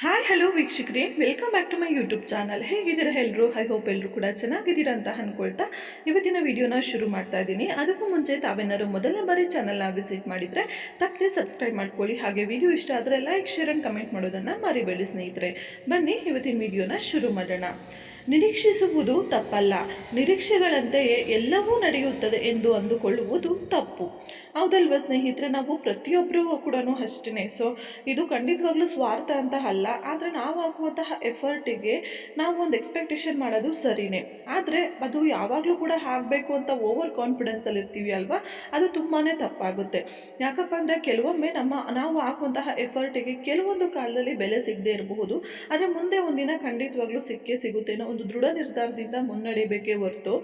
Hi hello ವೀಕ್ಷಕರೇ, welcome back to my YouTube channel. ಹೇಗಿದ್ದೀರಾ ಎಲ್ಲರೂ? ಐ ಹೋಪ್ ಎಲ್ಲರೂ ಕೂಡ ಚೆನ್ನಾಗಿದ್ದೀರಾ ಅಂತ ಅಂದ್ಕೊಳ್ತಾ ಇವತ್ತಿನ ವಿಡಿಯೋನ ಶುರು ಮಾಡ್ತಾ ಇದ್ದೀನಿ. ಅದಕ್ಕೂ ಮುಂಚೆ ತಾವೇನಾದ್ರು ಮೊದಲನೇ ಬಾರಿ ಚಾನಲ್ನ ವಿಸಿಟ್ ಮಾಡಿದರೆ ತಪ್ಪದೆ ಸಬ್ಸ್ಕ್ರೈಬ್ ಮಾಡ್ಕೊಳ್ಳಿ. ಹಾಗೆ ವಿಡಿಯೋ ಇಷ್ಟ ಆದರೆ ಲೈಕ್, ಶೇರ್ ಆ್ಯಂಡ್ ಕಮೆಂಟ್ ಮಾಡೋದನ್ನು ಮರಿಬೇಡಿ ಸ್ನೇಹಿತರೆ. ಬನ್ನಿ ಇವತ್ತಿನ ವಿಡಿಯೋನ ಶುರು ಮಾಡೋಣ. ನಿರೀಕ್ಷಿಸುವುದು ತಪ್ಪಲ್ಲ, ನಿರೀಕ್ಷೆಗಳಂತೆಯೇ ಎಲ್ಲವೂ ನಡೆಯುತ್ತದೆ ಎಂದು ಅಂದುಕೊಳ್ಳುವುದು ತಪ್ಪು. ಹೌದಲ್ವ ಸ್ನೇಹಿತರೆ? ನಾವು ಪ್ರತಿಯೊಬ್ಬರೂ ಕೂಡ ಅಷ್ಟೇ. ಸೊ ಇದು ಖಂಡಿತವಾಗ್ಲೂ ಸ್ವಾರ್ಥ ಅಂತ ಅಲ್ಲ, ಆದರೆ ನಾವು ಹಾಕುವಂತಹ ಎಫರ್ಟಿಗೆ ನಾವು ಒಂದು ಎಕ್ಸ್ಪೆಕ್ಟೇಷನ್ ಮಾಡೋದು ಸರಿನೇ. ಆದರೆ ಅದು ಯಾವಾಗಲೂ ಕೂಡ ಆಗಬೇಕು ಅಂತ ಓವರ್ ಕಾನ್ಫಿಡೆನ್ಸಲ್ಲಿ ಇರ್ತೀವಿ ಅಲ್ವಾ, ಅದು ತುಂಬಾ ತಪ್ಪಾಗುತ್ತೆ. ಯಾಕಪ್ಪ ಅಂದರೆ ಕೆಲವೊಮ್ಮೆ ನಾವು ಹಾಕುವಂತಹ ಎಫರ್ಟಿಗೆ ಕೆಲವೊಂದು ಕಾಲದಲ್ಲಿ ಬೆಲೆ ಸಿಗದೆ ಇರಬಹುದು, ಆದರೆ ಮುಂದೆ ಒಂದಿನ ಖಂಡಿತವಾಗ್ಲೂ ಸಿಕ್ಕೇ ಸಿಗುತ್ತೆ ಅನ್ನೋ ಒಂದು ದೃಢ ನಿರ್ಧಾರದಿಂದ ಮುನ್ನಡೆಯಬೇಕೇ ಹೊರತು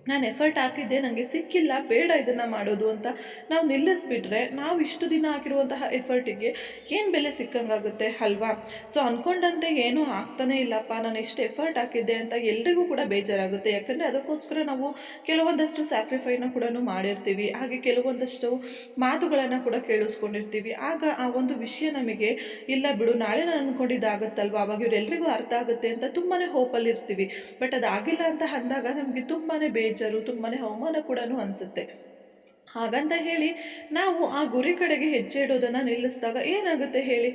ನಾನು ಎಫರ್ಟ್ ಹಾಕಿದ್ದೆ ನನಗೆ ಸಿಕ್ಕಿಲ್ಲ, ಬೇಡ ಇದನ್ನು ಮಾಡೋದು ಅಂತ ನಾವು ನಿಲ್ಲಿಸ್ಬಿಟ್ರೆ ನಾವು ಇಷ್ಟು ದಿನ ಹಾಕಿರುವಂತಹ ಎಫರ್ಟಿಗೆ ಏನು ಬೆಲೆ ಸಿಕ್ಕಂಗಾಗುತ್ತೆ ಅಲ್ವಾ? ಸೊ ಅಂದ್ಕೊಂಡಂತೆ ಏನೂ ಆಗ್ತಾನೆ ಇಲ್ಲಪ್ಪ, ನಾನು ಎಷ್ಟು ಎಫರ್ಟ್ ಹಾಕಿದ್ದೆ ಅಂತ ಎಲ್ರಿಗೂ ಕೂಡ ಬೇಜಾರಾಗುತ್ತೆ. ಯಾಕಂದರೆ ಅದಕ್ಕೋಸ್ಕರ ನಾವು ಕೆಲವೊಂದಷ್ಟು ಸ್ಯಾಕ್ರಿಫೈನ ಕೂಡ ಮಾಡಿರ್ತೀವಿ, ಹಾಗೆ ಕೆಲವೊಂದಷ್ಟು ಮಾತುಗಳನ್ನು ಕೂಡ ಕೇಳಿಸ್ಕೊಂಡಿರ್ತೀವಿ. ಆಗ ಆ ಒಂದು ವಿಷಯ ನಮಗೆ ಇಲ್ಲ ಬಿಡು, ನಾಳೆ ನಾನು ಅಂದ್ಕೊಂಡಿದ್ದಾಗತ್ತಲ್ವ, ಅವಾಗ ಇವರೆಲ್ಲರಿಗೂ ಅರ್ಥ ಆಗುತ್ತೆ ಅಂತ ತುಂಬಾ ಹೋಪಲ್ಲಿ ಇರ್ತೀವಿ. ಬಟ್ ಅದಾಗಿಲ್ಲ ಅಂತ ಅಂದಾಗ ನಮಗೆ ತುಂಬಾ ಬೇಜಾರು, ತುಂಬಾ ಅವಮಾನ ಕೂಡ ಅನಿಸುತ್ತೆ. ಹಾಗಂತ ಹೇಳಿ ನಾವು ಆ ಗುರಿ ಕಡೆಗೆ ಹೆಜ್ಜೆ ಇಡೋದನ್ನು ನಿಲ್ಲಿಸಿದಾಗ ಏನಾಗುತ್ತೆ ಹೇಳಿ?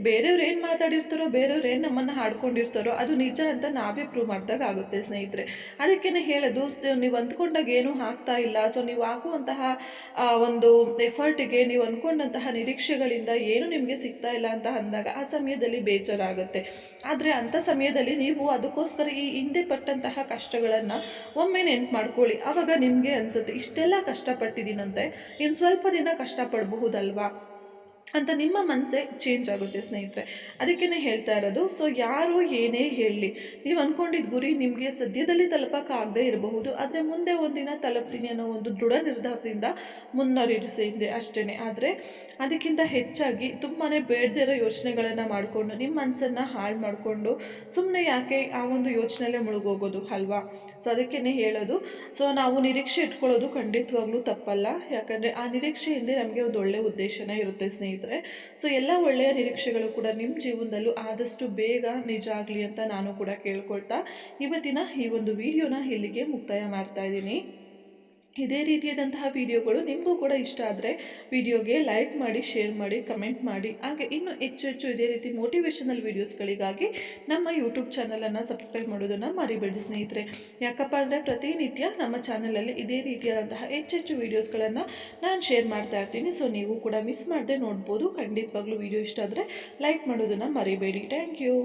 ಬೇರೆಯವ್ರು ಏನು ಮಾತಾಡಿರ್ತಾರೋ, ಬೇರೆಯವ್ರು ಏನು ನಮ್ಮನ್ನು ಹಾಡ್ಕೊಂಡಿರ್ತಾರೋ ಅದು ನಿಜ ಅಂತ ನಾವೇ ಪ್ರೂವ್ ಮಾಡಿದಾಗ ಆಗುತ್ತೆ ಸ್ನೇಹಿತರೆ. ಅದಕ್ಕೇ ಹೇಳೋದು, ನೀವು ಅಂದ್ಕೊಂಡಾಗ ಏನೂ ಆಗ್ತಾ ಇಲ್ಲ, ಸೊ ನೀವು ಹಾಕುವಂತಹ ಒಂದು ಎಫರ್ಟಿಗೆ ನೀವು ಅಂದ್ಕೊಂಡಂತಹ ನಿರೀಕ್ಷೆಗಳಿಂದ ಏನು ನಿಮಗೆ ಸಿಗ್ತಾ ಇಲ್ಲ ಅಂತ ಅಂದಾಗ ಆ ಸಮಯದಲ್ಲಿ ಬೇಜಾರಾಗುತ್ತೆ. ಆದರೆ ಅಂಥ ಸಮಯದಲ್ಲಿ ನೀವು ಅದಕ್ಕೋಸ್ಕರ ಈ ಹಿಂದೆ ಪಟ್ಟಂತಹ ಕಷ್ಟಗಳನ್ನು ಒಮ್ಮೆ ನೆನ್ಪು ಮಾಡ್ಕೊಳ್ಳಿ. ಆವಾಗ ನಿಮಗೆ ಅನಿಸುತ್ತೆ ಇಷ್ಟೆಲ್ಲ ಕಷ್ಟಪಟ್ಟಿದ್ದೀನಂತೆ, ಇನ್ನು ಸ್ವಲ್ಪ ದಿನ ಕಷ್ಟಪಡಬಹುದಲ್ವಾ ಅಂತ ನಿಮ್ಮ ಮನಸ್ಸೇ ಚೇಂಜ್ ಆಗುತ್ತೆ ಸ್ನೇಹಿತರೆ. ಅದಕ್ಕೇ ಹೇಳ್ತಾ ಇರೋದು, ಸೊ ಯಾರು ಏನೇ ಹೇಳಲಿ, ನೀವು ಅಂದ್ಕೊಂಡಿದ್ದ ಗುರಿ ನಿಮಗೆ ಸದ್ಯದಲ್ಲಿ ತಲುಪಕ್ಕಾಗದೇ ಇರಬಹುದು, ಆದರೆ ಮುಂದೆ ಒಂದಿನ ತಲುಪ್ತೀನಿ ಅನ್ನೋ ಒಂದು ದೃಢ ನಿರ್ಧಾರದಿಂದ ಮುನ್ನಡೆಸಿದೆ ಅಷ್ಟೇ. ಆದರೆ ಅದಕ್ಕಿಂತ ಹೆಚ್ಚಾಗಿ ತುಂಬಾ ಬೇಡದೇ ಇರೋ ಯೋಚನೆಗಳನ್ನು ಮಾಡಿಕೊಂಡು ನಿಮ್ಮ ಮನಸ್ಸನ್ನು ಹಾಳು ಮಾಡಿಕೊಂಡು ಸುಮ್ಮನೆ ಯಾಕೆ ಆ ಒಂದು ಯೋಚನೆಯಲ್ಲೇ ಮುಳುಗೋಗೋದು ಅಲ್ವಾ? ಸೊ ಅದಕ್ಕೇ ಹೇಳೋದು, ಸೊ ನಾವು ನಿರೀಕ್ಷೆ ಇಟ್ಕೊಳ್ಳೋದು ಖಂಡಿತವಾಗ್ಲೂ ತಪ್ಪಲ್ಲ. ಯಾಕಂದರೆ ಆ ನಿರೀಕ್ಷೆ ಹಿಂದೆ ನಮಗೆ ಒಂದು ಒಳ್ಳೆಯ ಉದ್ದೇಶನೇ ಇರುತ್ತೆ ಸ್ನೇಹಿತರೆ. ಸೊ ಎಲ್ಲ ಒಳ್ಳೆಯ ನಿರೀಕ್ಷೆಗಳು ಕೂಡ ನಿಮ್ಮ ಜೀವನದಲ್ಲೂ ಆದಷ್ಟು ಬೇಗ ನಿಜ ಆಗಲಿ ಅಂತ ನಾನು ಕೂಡ ಕೇಳ್ಕೊಳ್ತಾ ಇವತ್ತಿನ ಈ ಒಂದು ವಿಡಿಯೋನ ಇಲ್ಲಿಗೆ ಮುಕ್ತಾಯ ಮಾಡ್ತಾ ಇದ್ದೀನಿ. ಇದೇ ರೀತಿಯಾದಂತಹ ವಿಡಿಯೋಗಳು ನಿಮಗೂ ಕೂಡ ಇಷ್ಟ ಆದರೆ ವಿಡಿಯೋಗೆ ಲೈಕ್ ಮಾಡಿ, ಶೇರ್ ಮಾಡಿ, ಕಮೆಂಟ್ ಮಾಡಿ. ಹಾಗೆ ಇನ್ನೂ ಹೆಚ್ಚು ಹೆಚ್ಚು ಇದೇ ರೀತಿ ಮೋಟಿವೇಶನಲ್ ವೀಡಿಯೋಸ್ಗಳಿಗಾಗಿ ನಮ್ಮ ಯೂಟ್ಯೂಬ್ ಚಾನಲನ್ನು ಸಬ್ಸ್ಕ್ರೈಬ್ ಮಾಡೋದನ್ನು ಮರಿಬೇಡಿ ಸ್ನೇಹಿತರೆ. ಯಾಕಪ್ಪ ಅಂದರೆ ಪ್ರತಿನಿತ್ಯ ನಮ್ಮ ಚಾನಲಲ್ಲಿ ಇದೇ ರೀತಿಯಾದಂತಹ ಹೆಚ್ಚೆಚ್ಚು ವೀಡಿಯೋಸ್ಗಳನ್ನು ನಾನು ಶೇರ್ ಮಾಡ್ತಾ ಇರ್ತೀನಿ. ಸೊ ನೀವು ಕೂಡ ಮಿಸ್ ಮಾಡದೆ ನೋಡ್ಬೋದು. ಖಂಡಿತವಾಗ್ಲೂ ವಿಡಿಯೋ ಇಷ್ಟ ಆದರೆ ಲೈಕ್ ಮಾಡೋದನ್ನು ಮರಿಬೇಡಿ. Thank you.